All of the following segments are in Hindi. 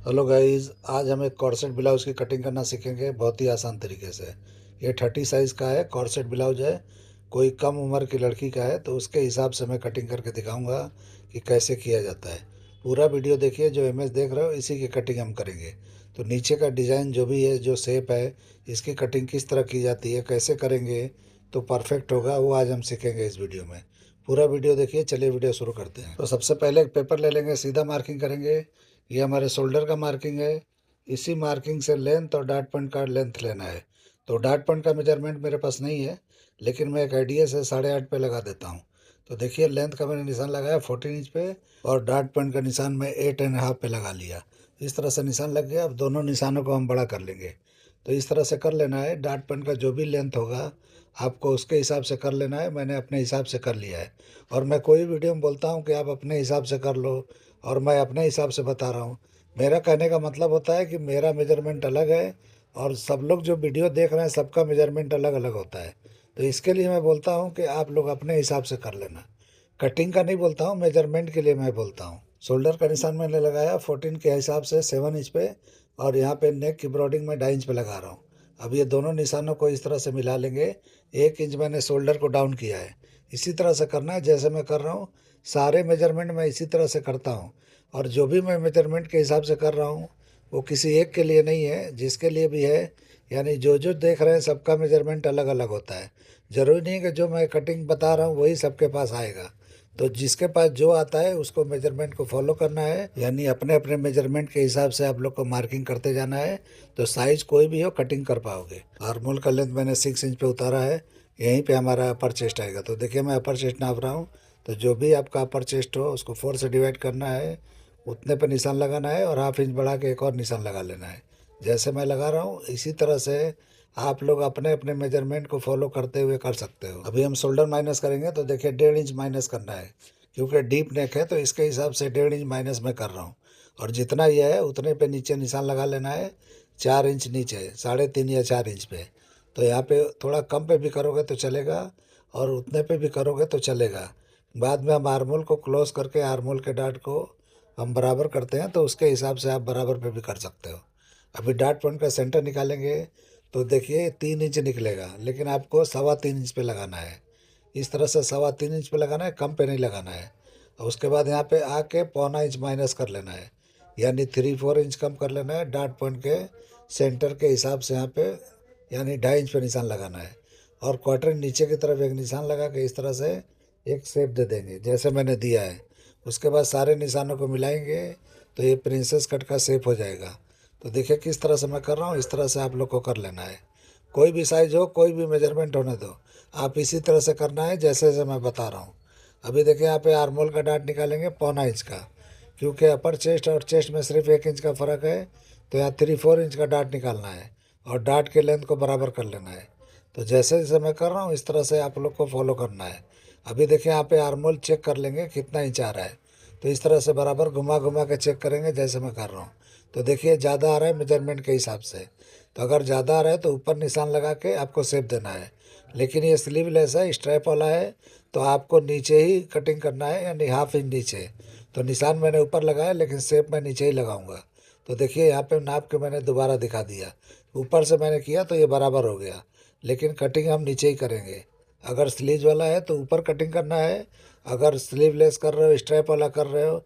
हेलो गाइस, आज हम एक कॉर्सेट ब्लाउज की कटिंग करना सीखेंगे बहुत ही आसान तरीके से। ये 30 साइज़ का है, कॉर्सेट ब्लाउज है। कोई कम उम्र की लड़की का है तो उसके हिसाब से मैं कटिंग करके दिखाऊंगा कि कैसे किया जाता है। पूरा वीडियो देखिए, जो इमेज देख रहे हो इसी की कटिंग हम करेंगे। तो नीचे का डिज़ाइन जो भी है, जो शेप है, इसकी कटिंग किस तरह की जाती है, कैसे करेंगे तो परफेक्ट होगा, वो आज हम सीखेंगे इस वीडियो में। पूरा वीडियो देखिए। चलिए वीडियो शुरू करते हैं। तो सबसे पहले एक पेपर ले लेंगे, सीधा मार्किंग करेंगे। ये हमारे शोल्डर का मार्किंग है। इसी मार्किंग से लेंथ और डॉट पॉइंट का लेंथ लेना है। तो डॉट पॉइंट का मेजरमेंट मेरे पास नहीं है, लेकिन मैं एक आइडिया से 8.5 पे लगा देता हूँ। तो देखिए, लेंथ का मैंने निशान लगाया 14 इंच पे, और डॉट पॉइंट का निशान मैं 8.5 पे लगा लिया। इस तरह से निशान लग गया। अब दोनों निशानों को हम बड़ा कर लेंगे। तो इस तरह से कर लेना है। डॉट पॉइंट का जो भी लेंथ होगा आपको उसके हिसाब से कर लेना है। मैंने अपने हिसाब से कर लिया है। और मैं कोई वीडियो में बोलता हूँ कि आप अपने हिसाब से कर लो, और मैं अपने हिसाब से बता रहा हूँ। मेरा कहने का मतलब होता है कि मेरा मेजरमेंट अलग है, और सब लोग जो वीडियो देख रहे हैं सबका मेजरमेंट अलग अलग होता है। तो इसके लिए मैं बोलता हूँ कि आप लोग अपने हिसाब से कर लेना। कटिंग का नहीं बोलता हूँ, मेजरमेंट के लिए मैं बोलता हूँ। शोल्डर का निशान मैंने लगाया 14 के हिसाब से 7 इंच पे, और यहाँ पे नेक की ब्रॉडिंग में 2.5 इंच पे लगा रहा हूँ। अब ये दोनों निशानों को इस तरह से मिला लेंगे। 1 इंच मैंने शोल्डर को डाउन किया है। इसी तरह से करना है जैसे मैं कर रहा हूँ। सारे मेजरमेंट मैं इसी तरह से करता हूँ। और जो भी मैं मेजरमेंट के हिसाब से कर रहा हूँ वो किसी एक के लिए नहीं है, जिसके लिए भी है। यानी जो जो देख रहे हैं सबका मेजरमेंट अलग अलग होता है। ज़रूरी नहीं कि जो मैं कटिंग बता रहा हूँ वही सबके पास आएगा। तो जिसके पास जो आता है उसको मेजरमेंट को फॉलो करना है, यानी अपने अपने मेजरमेंट के हिसाब से आप लोग को मार्किंग करते जाना है। तो साइज कोई भी हो कटिंग कर पाओगे। आर्मोल का लेंथ मैंने 6 इंच पे उतारा है। यहीं पे हमारा अपर चेस्ट आएगा। तो देखिए, मैं अपर चेस्ट नाप रहा हूँ। तो जो भी आपका अपर चेस्ट हो उसको 4 से डिवाइड करना है, उतने पे निशान लगाना है, और ½ इंच बढ़ा के एक और निशान लगा लेना है। जैसे मैं लगा रहा हूँ इसी तरह से आप लोग अपने अपने मेजरमेंट को फॉलो करते हुए कर सकते हो। अभी हम शोल्डर माइनस करेंगे। तो देखिए, 1.5 इंच माइनस करना है, क्योंकि डीप नेक है तो इसके हिसाब से 1.5 इंच माइनस में कर रहा हूँ। और जितना यह है उतने पे नीचे निशान लगा लेना है। 4 इंच नीचे, 3.5 या 4 इंच पे। तो यहाँ पे थोड़ा कम पे भी करोगे तो चलेगा, और उतने पे भी करोगे तो चलेगा। बाद में हम आर्मोल को क्लोज करके आर्मोल के डाट को हम बराबर करते हैं, तो उसके हिसाब से आप बराबर पे भी कर सकते हो। अभी डॉट पॉइंट का सेंटर निकालेंगे। तो देखिए, 3 इंच निकलेगा, लेकिन आपको 3.25 इंच पे लगाना है। इस तरह से 3.25 इंच पे लगाना है, कम पे नहीं लगाना है। और उसके बाद यहाँ पे आके 0.25 इंच माइनस कर लेना है, यानी 3-4 इंच कम कर लेना है डॉट पॉइंट के सेंटर के हिसाब से। यहाँ पे यानी 2.5 इंच पे निशान लगाना है। और क्वार्टर नीचे की तरफ एक निशान लगा के इस तरह से एक शेप दे देंगे जैसे मैंने दिया है। उसके बाद सारे निशानों को मिलाएंगे तो ये प्रिंसेस कट का शेप हो जाएगा। तो देखिए किस तरह से मैं कर रहा हूँ, इस तरह से आप लोग को कर लेना है। कोई भी साइज हो, कोई भी मेजरमेंट होने दो, आप इसी तरह से करना है जैसे जैसे मैं बता रहा हूँ। अभी देखिए, यहाँ पे आर्मोल का डाट निकालेंगे 0.25 इंच का, क्योंकि अपर चेस्ट और चेस्ट में सिर्फ 1 इंच का फ़र्क है। तो यहाँ 3-4 इंच का डाट निकालना है, और डाट के लेंथ को बराबर कर लेना है। तो जैसे जैसे मैं कर रहा हूँ इस तरह से आप लोग को फॉलो करना है। अभी देखिए, यहाँ पे आर्मोल चेक कर लेंगे कितना इंच आ रहा है। तो इस तरह से बराबर घुमा घुमा के चेक करेंगे जैसे मैं कर रहा हूँ। तो देखिए, ज़्यादा आ रहा है मेजरमेंट के हिसाब से। तो अगर ज़्यादा आ रहा है तो ऊपर निशान लगा के आपको शेप देना है। लेकिन ये स्लीवलेस है, स्ट्रैप वाला है, तो आपको नीचे ही कटिंग करना है, यानी ½ इंच नीचे। तो निशान मैंने ऊपर लगाया, लेकिन शेप मैं नीचे ही लगाऊंगा। तो देखिए, यहाँ पे नाप के मैंने दोबारा दिखा दिया। ऊपर से मैंने किया तो ये बराबर हो गया, लेकिन कटिंग हम नीचे ही करेंगे। अगर स्लीव वाला है तो ऊपर कटिंग करना है। अगर स्लीवलेस कर रहे हो, स्ट्रैप वाला कर रहे हो,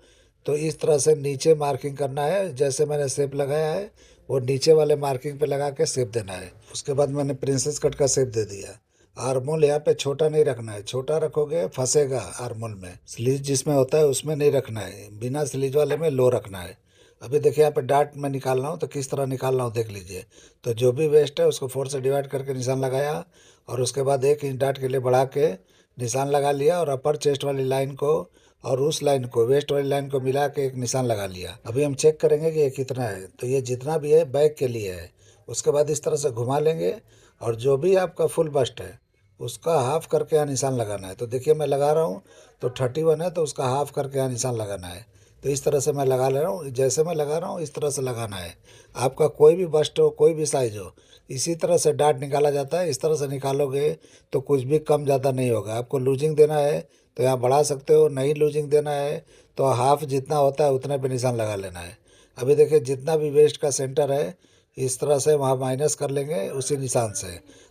तो इस तरह से नीचे मार्किंग करना है। जैसे मैंने शेप लगाया है वो नीचे वाले मार्किंग पे लगा के शेप देना है। उसके बाद मैंने प्रिंसेस कट का शेप दे दिया। आर्मोल यहाँ पे छोटा नहीं रखना है, छोटा रखोगे फंसेगा आर्मोल में। स्लीव जिसमें होता है उसमें नहीं रखना है, बिना स्लीव वाले में लो रखना है। अभी देखिए, यहाँ पे डाट में निकाल रहा हूँ तो किस तरह निकाल रहा हूँ देख लीजिए। तो जो भी वेस्ट है उसको 4 से डिवाइड करके निशान लगाया, और उसके बाद 1 इंच डाट के लिए बढ़ा के निशान लगा लिया, और अपर चेस्ट वाली लाइन को और उस लाइन को, वेस्ट वाली लाइन को मिला के एक निशान लगा लिया। अभी हम चेक करेंगे कि ये कितना है। तो ये जितना भी है बैक के लिए है। उसके बाद इस तरह से घुमा लेंगे, और जो भी आपका फुल बस्ट है उसका हाफ करके यहाँ निशान लगाना है। तो देखिए, मैं लगा रहा हूँ। तो 31 है तो उसका हाफ करके यहाँ निशान लगाना है। तो इस तरह से मैं लगा ले रहा हूँ। जैसे मैं लगा रहा हूँ इस तरह से लगाना है। आपका कोई भी बस्ट हो, कोई भी साइज हो, इसी तरह से डाट निकाला जाता है। इस तरह से निकालोगे तो कुछ भी कम ज़्यादा नहीं होगा। आपको लूजिंग देना है तो यहाँ बढ़ा सकते हो, नहीं लूजिंग देना है तो हाफ जितना होता है उतने पे निशान लगा लेना है। अभी देखिए जितना भी वेस्ट का सेंटर है इस तरह से वहाँ माइनस कर लेंगे उसी निशान से,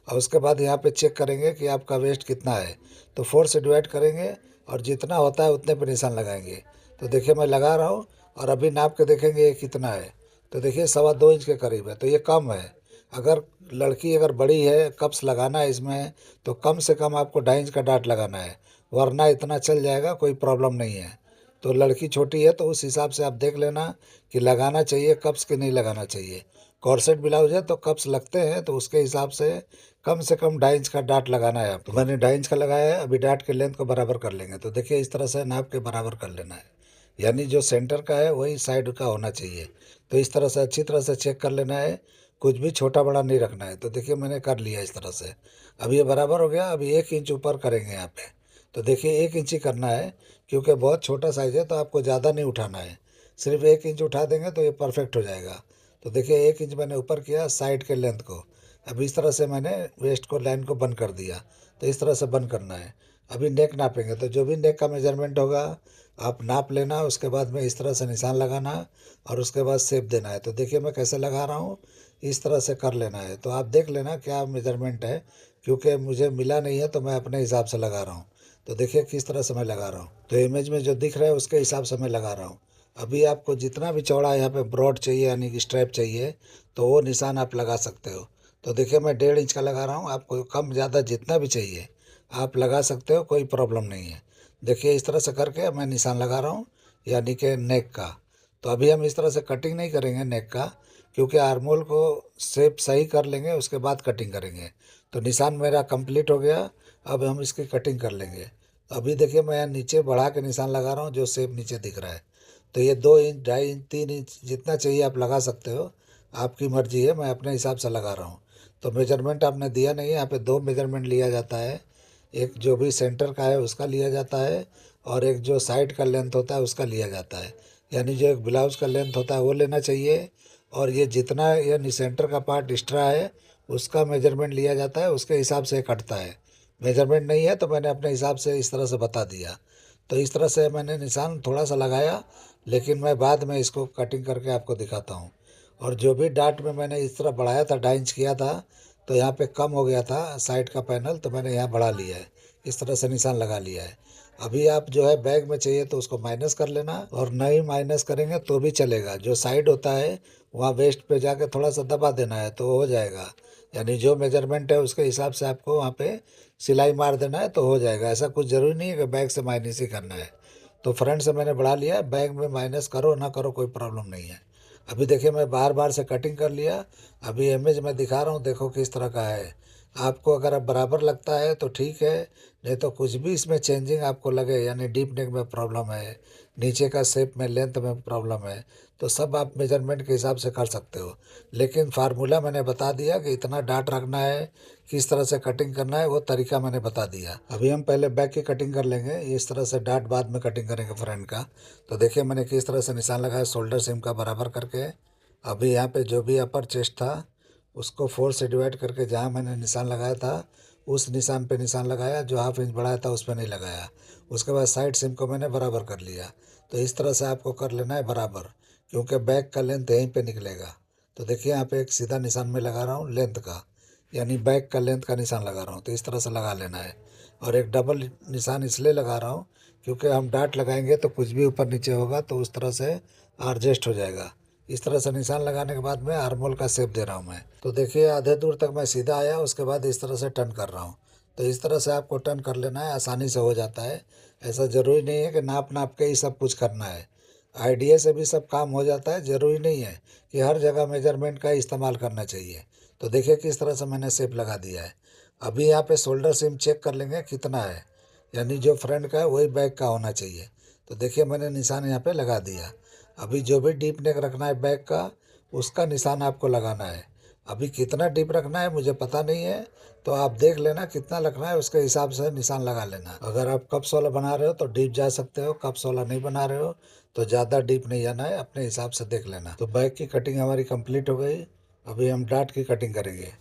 और उसके बाद यहाँ पे चेक करेंगे कि आपका वेस्ट कितना है, तो 4 से डिवाइड करेंगे और जितना होता है उतने पे निशान लगाएंगे। तो देखिए मैं लगा रहा हूँ और अभी नाप के देखेंगे ये कितना है, तो देखिए 2.25 इंच के करीब है, तो ये कम है। अगर लड़की अगर बड़ी है, कप्स लगाना है इसमें, तो कम से कम आपको 2.5 इंच का डाट लगाना है, वरना इतना चल जाएगा, कोई प्रॉब्लम नहीं है। तो लड़की छोटी है तो उस हिसाब से आप देख लेना कि लगाना चाहिए कप्स कि नहीं लगाना चाहिए। कॉर्सेट ब्लाउज है तो कप्स लगते हैं, तो उसके हिसाब से कम 2.5 इंच का डाट लगाना है आपको। मैंने 2.5 इंच का लगाया है, अभी डाट के लेंथ को बराबर कर लेंगे। तो देखिए इस तरह से नाप के बराबर कर लेना है, यानी जो सेंटर का है वही साइड का होना चाहिए। तो इस तरह से अच्छी तरह से चेक कर लेना है, कुछ भी छोटा बड़ा नहीं रखना है। तो देखिए मैंने कर लिया इस तरह से, अब ये बराबर हो गया। अभी 1 इंच ऊपर करेंगे यहाँ पे, तो देखिए 1 इंच ही करना है, क्योंकि बहुत छोटा साइज़ है तो आपको ज़्यादा नहीं उठाना है, सिर्फ 1 इंच उठा देंगे तो ये परफेक्ट हो जाएगा। तो देखिए 1 इंच मैंने ऊपर किया साइड के लेंथ को। अब इस तरह से मैंने वेस्ट को लाइन को बंद कर दिया, तो इस तरह से बंद करना है। अभी नेक नापेंगे, तो जो भी नेक का मेजरमेंट होगा आप नाप लेना, उसके बाद में इस तरह से निशान लगाना और उसके बाद शेप देना है। तो देखिए मैं कैसे लगा रहा हूँ, इस तरह से कर लेना है। तो आप देख लेना क्या मेजरमेंट है, क्योंकि मुझे मिला नहीं है तो मैं अपने हिसाब से लगा रहा हूँ। तो देखिए किस तरह से मैं लगा रहा हूँ, तो इमेज में जो दिख रहा है उसके हिसाब से मैं लगा रहा हूँ। अभी आपको जितना भी चौड़ा यहाँ पे ब्रॉड चाहिए यानी कि स्ट्रैप चाहिए, तो वो निशान आप लगा सकते हो। तो देखिए मैं 1.5 इंच का लगा रहा हूँ, आपको कम ज़्यादा जितना भी चाहिए आप लगा सकते हो, कोई प्रॉब्लम नहीं है। देखिए इस तरह से करके मैं निशान लगा रहा हूँ, यानी कि नेक का। तो अभी हम इस तरह से कटिंग नहीं करेंगे नेक का, क्योंकि आर्मोल को शेप सही कर लेंगे उसके बाद कटिंग करेंगे। तो निशान मेरा कंप्लीट हो गया, अब हम इसकी कटिंग कर लेंगे। अभी देखिए मैं नीचे बढ़ा के निशान लगा रहा हूँ, जो शेप नीचे दिख रहा है। तो ये 2 इंच 2.5 इंच 3 इंच जितना चाहिए आप लगा सकते हो, आपकी मर्जी है, मैं अपने हिसाब से लगा रहा हूँ। तो मेजरमेंट आपने दिया नहीं है, यहाँ पे 2 मेजरमेंट लिया जाता है, एक जो भी सेंटर का है उसका लिया जाता है और एक जो साइड का लेंथ होता है उसका लिया जाता है। यानी जो एक ब्लाउज का लेंथ होता है वो लेना चाहिए, और ये जितना यानी सेंटर का पार्ट एक्स्ट्रा है उसका मेजरमेंट लिया जाता है, उसके हिसाब से कटता है। मेजरमेंट नहीं है तो मैंने अपने हिसाब से इस तरह से बता दिया। तो इस तरह से मैंने निशान थोड़ा सा लगाया, लेकिन मैं बाद में इसको कटिंग करके आपको दिखाता हूँ। और जो भी डाट में मैंने इस तरह बढ़ाया था 2.5 इंच किया था, तो यहाँ पे कम हो गया था साइड का पैनल, तो मैंने यहाँ बढ़ा लिया है, इस तरह से निशान लगा लिया है। अभी आप जो है बैग में चाहिए तो उसको माइनस कर लेना, और नहीं माइनस करेंगे तो भी चलेगा। जो साइड होता है वहाँ वेस्ट पे जाके थोड़ा सा दबा देना है तो हो जाएगा, यानी जो मेजरमेंट है उसके हिसाब से आपको वहाँ पे सिलाई मार देना है तो हो जाएगा। ऐसा कुछ ज़रूरी नहीं है कि बैग से माइनस ही करना है। तो फ्रंट से मैंने बढ़ा लिया, बैग में माइनस करो ना करो कोई प्रॉब्लम नहीं है। अभी देखिए मैं बार बार से कटिंग कर लिया, अभी इमेज में दिखा रहा हूँ, देखो किस तरह का है। आपको अगर अब बराबर लगता है तो ठीक है, नहीं तो कुछ भी इसमें चेंजिंग आपको लगे, यानी डीप नेक में प्रॉब्लम है, नीचे का शेप में लेंथ में प्रॉब्लम है, तो सब आप मेजरमेंट के हिसाब से कर सकते हो। लेकिन फार्मूला मैंने बता दिया कि इतना डाट रखना है, किस तरह से कटिंग करना है वो तरीका मैंने बता दिया। अभी हम पहले बैक की कटिंग कर लेंगे, इस तरह से डाट बाद में कटिंग करेंगे फ्रंट का। तो देखिए मैंने किस तरह से निशान लगाया शोल्डर सीम का बराबर करके। अभी यहाँ पे जो भी अपर चेस्ट था उसको 4 से डिवाइड करके जहाँ मैंने निशान लगाया था उस निशान पे निशान लगाया, जो 1/2 इंच बढ़ाया था उस पर नहीं लगाया। उसके बाद साइड सिम को मैंने बराबर कर लिया। तो इस तरह से आपको कर लेना है बराबर, क्योंकि बैक का लेंथ यहीं पे निकलेगा। तो देखिए यहाँ पे एक सीधा निशान में लगा रहा हूँ लेंथ का, यानी बैक का लेंथ का निशान लगा रहा हूँ, तो इस तरह से लगा लेना है। और एक डबल निशान इसलिए लगा रहा हूँ क्योंकि हम डाट लगाएंगे तो कुछ भी ऊपर नीचे होगा तो उस तरह से एडजस्ट हो जाएगा। इस तरह से निशान लगाने के बाद में आर्मोल का शेप दे रहा हूँ मैं। तो देखिए आधे दूर तक मैं सीधा आया, उसके बाद इस तरह से टर्न कर रहा हूँ। तो इस तरह से आपको टर्न कर लेना है, आसानी से हो जाता है। ऐसा ज़रूरी नहीं है कि नाप नाप के ही सब कुछ करना है, आइडिया से भी सब काम हो जाता है। ज़रूरी नहीं है कि हर जगह मेजरमेंट का इस्तेमाल करना चाहिए। तो देखिए किस तरह से मैंने शेप लगा दिया है। अभी यहाँ पे शोल्डर सीम चेक कर लेंगे कितना है, यानी जो फ्रंट का है वही बैक का होना चाहिए। तो देखिए मैंने निशान यहाँ पे लगा दिया। अभी जो भी डीप नेक रखना है बैक का उसका निशान आपको लगाना है। अभी कितना डीप रखना है मुझे पता नहीं है, तो आप देख लेना कितना रखना है उसके हिसाब से निशान लगा लेना। अगर आप कप्स वाला बना रहे हो तो डीप जा सकते हो, कप्स वाला नहीं बना रहे हो तो ज़्यादा डीप नहीं जाना है, अपने हिसाब से देख लेना। तो बैक की कटिंग हमारी कंप्लीट हो गई। अभी हम डाट की कटिंग करेंगे,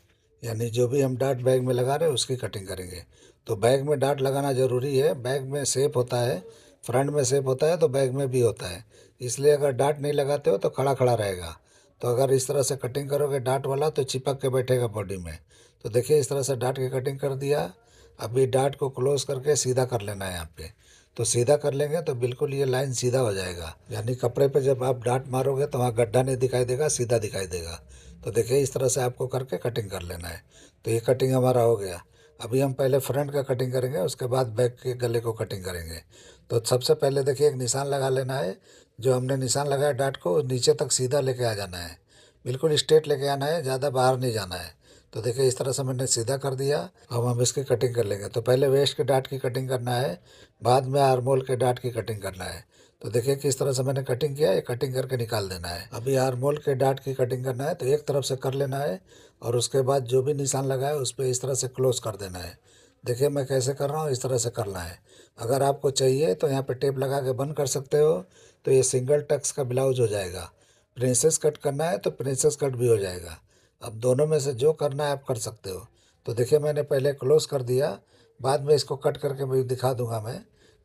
यानी जो भी हम डाट बैग में लगा रहे हैं उसकी कटिंग करेंगे। तो बैग में डाट लगाना ज़रूरी है, बैग में शेप होता है, फ्रंट में शेप होता है तो बैक में भी होता है। इसलिए अगर डाट नहीं लगाते हो तो खड़ा खड़ा रहेगा। तो अगर इस तरह से कटिंग करोगे डाट वाला तो चिपक के बैठेगा बॉडी में। तो देखिए इस तरह से डाट की कटिंग कर दिया। अभी डाट को क्लोज करके सीधा कर लेना है यहाँ पे। तो सीधा कर लेंगे तो बिल्कुल ये लाइन सीधा हो जाएगा, यानी कपड़े पे जब आप डाट मारोगे तो वहाँ गड्ढा नहीं दिखाई देगा, सीधा दिखाई देगा। तो देखिए इस तरह से आपको करके कटिंग कर लेना है। तो ये कटिंग हमारा हो गया। अभी हम पहले फ्रंट का कटिंग करेंगे, उसके बाद बैक के गले को कटिंग करेंगे। तो सबसे पहले देखिए एक निशान लगा लेना है। जो हमने निशान लगाया डाट को नीचे तक सीधा लेके आ जाना है, बिल्कुल स्ट्रेट लेके आना है, ज़्यादा बाहर नहीं जाना है। तो देखिए इस तरह से मैंने सीधा कर दिया। अब हम इसकी कटिंग कर लेंगे। तो पहले वेस्ट के डाट की कटिंग करना है, बाद में आर्मोल के डाट की कटिंग करना है। तो देखिए किस तरह से मैंने कटिंग किया, ये कटिंग करके निकाल देना है। अभी आर्मोल के डाट की कटिंग करना है, तो एक तरफ से कर लेना है और उसके बाद जो भी निशान लगा है उस पर इस तरह से क्लोज कर देना है। देखिए मैं कैसे कर रहा हूँ, इस तरह से करना है। अगर आपको चाहिए तो यहाँ पे टेप लगा के बंद कर सकते हो, तो ये सिंगल टक्स का ब्लाउज हो जाएगा। प्रिंसेस कट करना है तो प्रिंसेस कट भी हो जाएगा। अब दोनों में से जो करना है आप कर सकते हो। तो देखिए मैंने पहले क्लोज कर दिया, बाद में इसको कट करके भी दिखा दूंगा मैं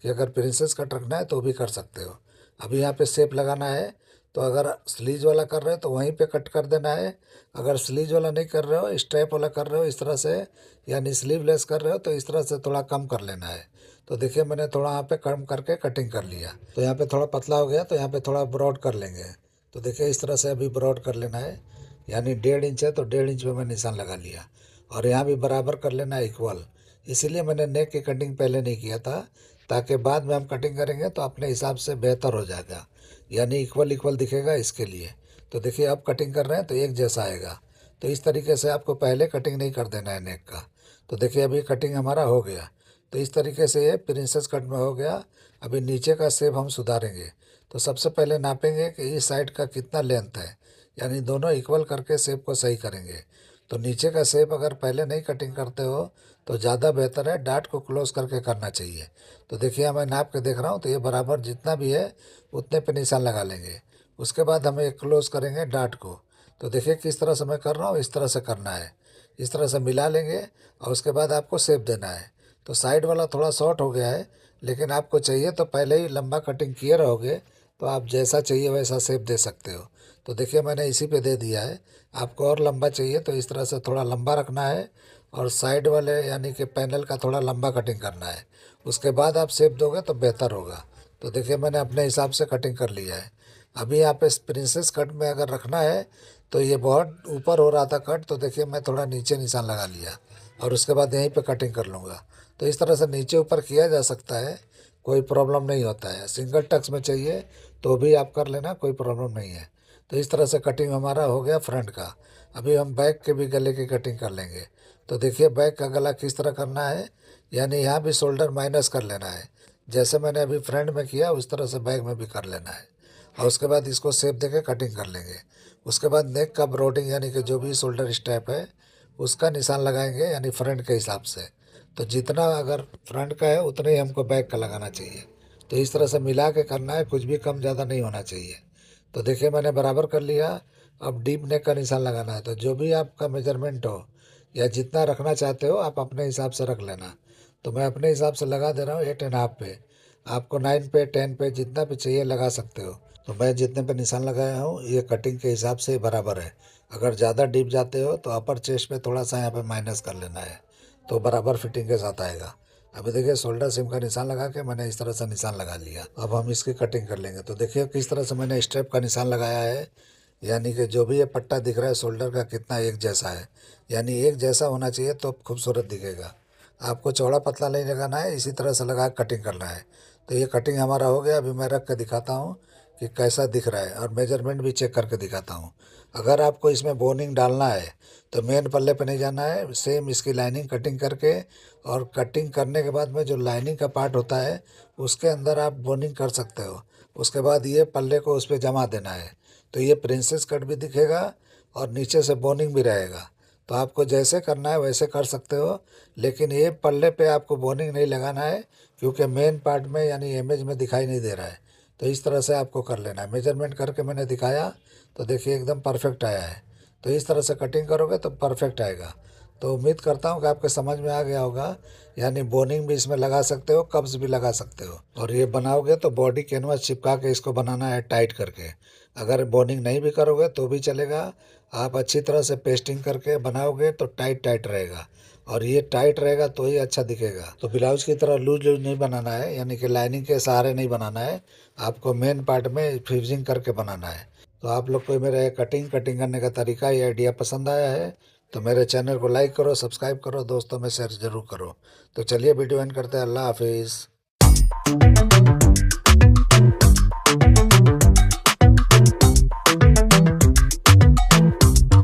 कि अगर प्रिंसेस कट रखना है तो भी कर सकते हो। अभी यहाँ पे शेप लगाना है, तो अगर स्लीज वाला कर रहे हो तो वहीं पे कट कर देना है। अगर स्लीज वाला नहीं कर रहे हो, स्ट्रैप वाला कर रहे हो इस तरह से, यानी स्लीवलेस कर रहे हो तो इस तरह से थोड़ा कम कर लेना है। तो देखिए मैंने थोड़ा यहाँ पे कम करके कटिंग कर लिया। तो यहाँ पे थोड़ा पतला हो गया, तो यहाँ पे थोड़ा ब्रॉड कर लेंगे। तो देखिए इस तरह से अभी ब्रॉड कर लेना है, यानी 1.5 इंच है तो 1.5 इंच में मैं निशान लगा लिया। और यहाँ भी बराबर कर लेना है, इक्वल। इसीलिए मैंने नेक की कटिंग पहले नहीं किया था, ताकि बाद में हम कटिंग करेंगे तो अपने हिसाब से बेहतर हो जाएगा, यानी इक्वल इक्वल दिखेगा इसके लिए। तो देखिए अब कटिंग कर रहे हैं तो एक जैसा आएगा। तो इस तरीके से आपको पहले कटिंग नहीं कर देना है नेक का। तो देखिए अभी कटिंग हमारा हो गया। तो इस तरीके से ये प्रिंसेस कट में हो गया। अभी नीचे का शेप हम सुधारेंगे। तो सबसे पहले नापेंगे कि इस साइड का कितना लेंथ है, यानी दोनों इक्वल करके शेप को सही करेंगे। तो नीचे का शेप अगर पहले नहीं कटिंग करते हो तो ज़्यादा बेहतर है डाट को क्लोज करके करना चाहिए। तो देखिए मैं नाप के देख रहा हूँ, तो ये बराबर जितना भी है उतने पे निशान लगा लेंगे। उसके बाद हमें क्लोज करेंगे डाट को। तो देखिए किस तरह से मैं कर रहा हूँ, इस तरह से करना है। इस तरह से मिला लेंगे और उसके बाद आपको शेप देना है। तो साइड वाला थोड़ा शॉर्ट हो गया है, लेकिन आपको चाहिए तो पहले ही लंबा कटिंग किए रहोगे तो आप जैसा चाहिए वैसा शेप दे सकते हो। तो देखिए मैंने इसी पे दे दिया है। आपको और लंबा चाहिए तो इस तरह से थोड़ा लंबा रखना है और साइड वाले यानी कि पैनल का थोड़ा लंबा कटिंग करना है। उसके बाद आप शेप दोगे तो बेहतर होगा। तो देखिए मैंने अपने हिसाब से कटिंग कर लिया है। अभी यहाँ पे प्रिंसेस कट में अगर रखना है तो ये बहुत ऊपर हो रहा था कट, तो देखिए मैं थोड़ा नीचे निशान लगा लिया और उसके बाद यहीं पे कटिंग कर लूँगा। तो इस तरह से नीचे ऊपर किया जा सकता है, कोई प्रॉब्लम नहीं होता है। सिंगल टक्स में चाहिए तो भी आप कर लेना, कोई प्रॉब्लम नहीं है। तो इस तरह से कटिंग हमारा हो गया फ्रंट का। अभी हम बैक के भी गले की कटिंग कर लेंगे। तो देखिए बैक का गला किस तरह करना है, यानी यहाँ भी शोल्डर माइनस कर लेना है। जैसे मैंने अभी फ्रंट में किया उस तरह से बैक में भी कर लेना है। और उसके बाद इसको शेप देके कटिंग कर लेंगे। उसके बाद नेक का ब्रोडिंग यानी कि जो भी शोल्डर स्टेप है उसका निशान लगाएंगे, यानी फ्रंट के हिसाब से। तो जितना अगर फ्रंट का है उतना ही हमको बैक का लगाना चाहिए। तो इस तरह से मिला के करना है, कुछ भी कम ज़्यादा नहीं होना चाहिए। तो देखिए मैंने बराबर कर लिया। अब डीप नेक का निशान लगाना है। तो जो भी आपका मेजरमेंट हो या जितना रखना चाहते हो आप अपने हिसाब से रख लेना। तो मैं अपने हिसाब से लगा दे रहा हूँ 8.5 पे। आपको 9 पे 10 पे जितना भी चाहिए लगा सकते हो। तो मैं जितने पे निशान लगाया हूँ ये कटिंग के हिसाब से बराबर है। अगर ज़्यादा डीप जाते हो तो अपर चेस्ट पे थोड़ा सा यहाँ पे माइनस कर लेना है, तो बराबर फिटिंग के साथ आएगा। अभी देखिए शोल्डर सिम का निशान लगा के मैंने इस तरह से निशान लगा लिया। अब हम इसकी कटिंग कर लेंगे। तो देखिए किस तरह से मैंने स्ट्रेप का निशान लगाया है, यानी कि जो भी ये पट्टा दिख रहा है शोल्डर का कितना एक जैसा है, यानी एक जैसा होना चाहिए तो खूबसूरत दिखेगा। आपको चौड़ा पतला नहीं लगाना है, इसी तरह से लगा कटिंग करना है। तो ये कटिंग हमारा हो गया। अभी मैं रख के दिखाता हूँ कि कैसा दिख रहा है और मेजरमेंट भी चेक करके दिखाता हूँ। अगर आपको इसमें बोनिंग डालना है तो मेन पल्ले पे नहीं जाना है, सेम इसकी लाइनिंग कटिंग करके और कटिंग करने के बाद में जो लाइनिंग का पार्ट होता है उसके अंदर आप बोनिंग कर सकते हो। उसके बाद ये पल्ले को उस पर जमा देना है, तो ये प्रिंसेस कट भी दिखेगा और नीचे से बोनिंग भी रहेगा। तो आपको जैसे करना है वैसे कर सकते हो, लेकिन ये पल्ले पे आपको बोनिंग नहीं लगाना है क्योंकि मेन पार्ट में यानी इमेज में दिखाई नहीं दे रहा है। तो इस तरह से आपको कर लेना है। मेजरमेंट करके मैंने दिखाया तो देखिए एकदम परफेक्ट आया है। तो इस तरह से कटिंग करोगे तो परफेक्ट आएगा। तो उम्मीद करता हूँ कि आपके समझ में आ गया होगा। यानी बोनिंग भी इसमें लगा सकते हो, कब्स भी लगा सकते हो। और ये बनाओगे तो बॉडी कैनवास चिपका के इसको बनाना है टाइट करके। अगर बोनिंग नहीं भी करोगे तो भी चलेगा। आप अच्छी तरह से पेस्टिंग करके बनाओगे तो टाइट टाइट रहेगा, और ये टाइट रहेगा तो ही अच्छा दिखेगा। तो ब्लाउज की तरह लूज लूज नहीं बनाना है, यानी कि लाइनिंग के सहारे नहीं बनाना है। आपको मेन पार्ट में फ्यूजिंग करके बनाना है। तो आप लोग को मेरा कटिंग करने का तरीका, ये आइडिया पसंद आया है तो मेरे चैनल को लाइक करो, सब्सक्राइब करो, दोस्तों में शेयर ज़रूर करो। तो चलिए वीडियो एंड करते हैं। अल्लाह हाफिज़।